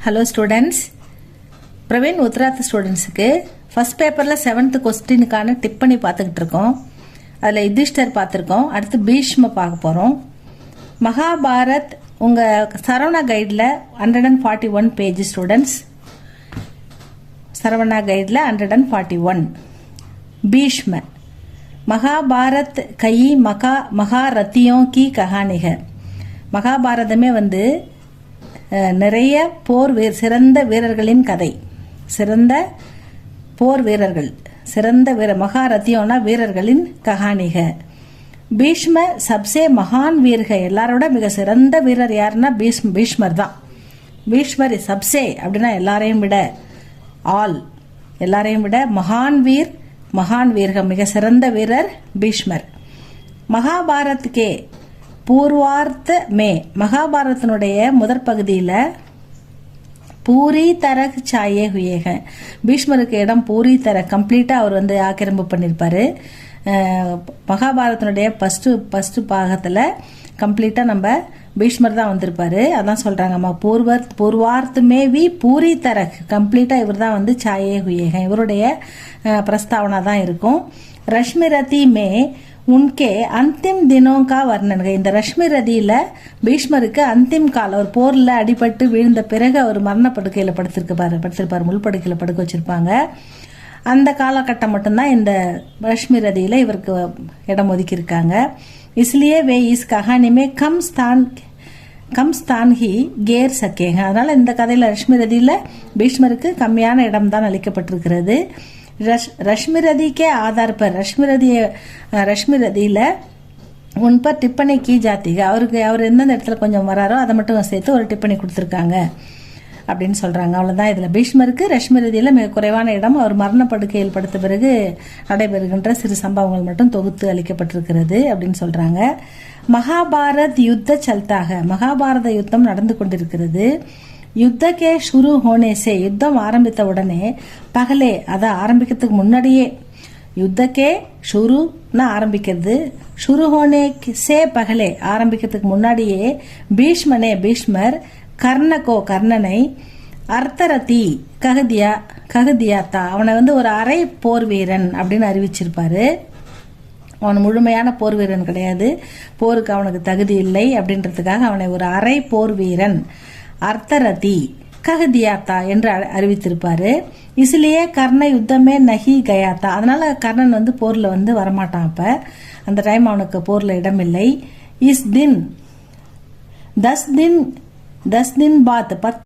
Hello students. Praveen Uttarardh ஸ்டூடெண்ட்ஸுக்கு first பேப்பரில் 7th கொஸ்டினுக்கான டிப்பணி பார்த்துக்கிட்டு இருக்கோம். அதில் யுதிஷ்டர் பார்த்துருக்கோம். அடுத்து பீஷ்ம பார்க்க போகிறோம். மகாபாரத் உங்கள் சரவணா கைடில் 141 பேஜ் ஸ்டூடெண்ட்ஸ். சரவணா கைடில் 141. பீஷ்ம மகாபாரத் கயி மகாரத்தியோं की कहानी है. மகாபாரதமே நிறைய சிறந்த வீரர்களின் கதை. சிறந்த போர் வீரர்கள், சிறந்த மகாரத்தியோனா வீரர்களின் கஹானிக. பீஷ்ம சப்சே மகான் வீர்க, எல்லாரோட மிக சிறந்த வீரர் யாருன்னா பீஷ்மர் தான். பீஷ்மர் சப்சே அப்படின்னா எல்லாரையும் விட, ஆல் எல்லாரையும் விட மகான் வீர்க மிக சிறந்த வீரர் பீஷ்மர். மகாபாரத் கே பூர்வார்த்த மே, மகாபாரதனுடைய முதற் பகுதியில் பூரி தரக் சாயே ஹுயேக, பீஷ்மருக்கு இடம் பூரி தரக் கம்ப்ளீட்டாக அவர் ஆக்கிரமிப்பு பண்ணியிருப்பாரு. மகாபாரதனுடைய ஃபஸ்ட்டு பாகத்தில் கம்ப்ளீட்டாக நம்ம பீஷ்மர் தான் வந்திருப்பாரு. அதான் சொல்கிறாங்கம்மா, பூர்வார்த்தமே பூரி தரக் கம்ப்ளீட்டாக இவர் தான் சாயே ஹுயேக, இவருடைய பிரஸ்தாவனா தான் இருக்கும். ரஷ்மி ரதி மே உன்கே அந்திம் தினோங்கா வர்ணன்க, இந்த ரஷ்மி ரதியில பீஷ்மருக்கு அந்திம் கால, ஒரு போர்ல அடிபட்டு வீழ்ந்த பிறகு அவர் மரணப்படுக்கையில் படுத்திருப்பாரு, முள்படுக்கையில் படுக்க வச்சிருப்பாங்க. அந்த காலகட்டம் மட்டும்தான் இந்த ரஷ்மி ரதியில இவருக்கு இடம் ஒதுக்கி இருக்காங்க. இஸ்லியே வே இஸ் கஹானிமே கம் ஸ்தான் ஹி கேர் சக்கேங்க, அதனால இந்த கதையில ரஷ்மி ரதியில பீஷ்மருக்கு கம்மியான இடம் தான் அளிக்கப்பட்டிருக்கிறது. रश्मि रदी के आधार पर रश्मि रदिயில उन पर टिप्पणी की जाती है. அவருக்கு அவர் எந்தெந்த இடத்துல கொஞ்சம் வராரோ அதை மட்டும் சேர்த்து ஒரு டிப்பணி கொடுத்துருக்காங்க அப்படின்னு சொல்றாங்க. அவ்வளவுதான். இதுல பீஷ்மருக்கு ரஷ்மி ரதியில மிக குறைவான இடம், அவர் மரணப்படுக்கையில் படுத்த பிறகு நடைபெறுகின்ற சிறு சம்பவங்கள் மட்டும் தொகுத்து அளிக்கப்பட்டிருக்கிறது அப்படின்னு சொல்றாங்க. மகாபாரத் யுத்த சல்தாக, மகாபாரத யுத்தம் நடந்து கொண்டிருக்கிறது. யுத்தக்கே ஷுரு ஹோனே சே, யுத்தம் ஆரம்பித்த உடனே பகலே, அதை ஆரம்பிக்கிறதுக்கு முன்னாடியே, யுத்தக்கே ஷுருன்னு ஆரம்பிக்கிறது, ஷுரு ஹோனே சே பகலே ஆரம்பிக்கிறதுக்கு முன்னாடியே பீஷ்மர் கர்ணனை அர்த்தரதி ககதியாத்தா, அவனை ஒரு அரை போர் வீரன் அப்படின்னு அறிவிச்சிருப்பாரு. அவன் முழுமையான போர் வீரன் கிடையாது, போருக்கு அவனுக்கு தகுதி இல்லை அப்படின்றதுக்காக அவனை ஒரு அரை போர் வீரன் அர்த்தரதி ககதியாத்தா என்று அறிவித்திருப்பாரு. இசிலேயே கர்ண யுத்தமே நகி கயாத்தா, அதனால கர்ணன் போர்ல வரமாட்டான். அப்ப அந்த டைம் அவனுக்கு போர்ல இடம் இல்லை. இஸ் தின் 10 दिन बाद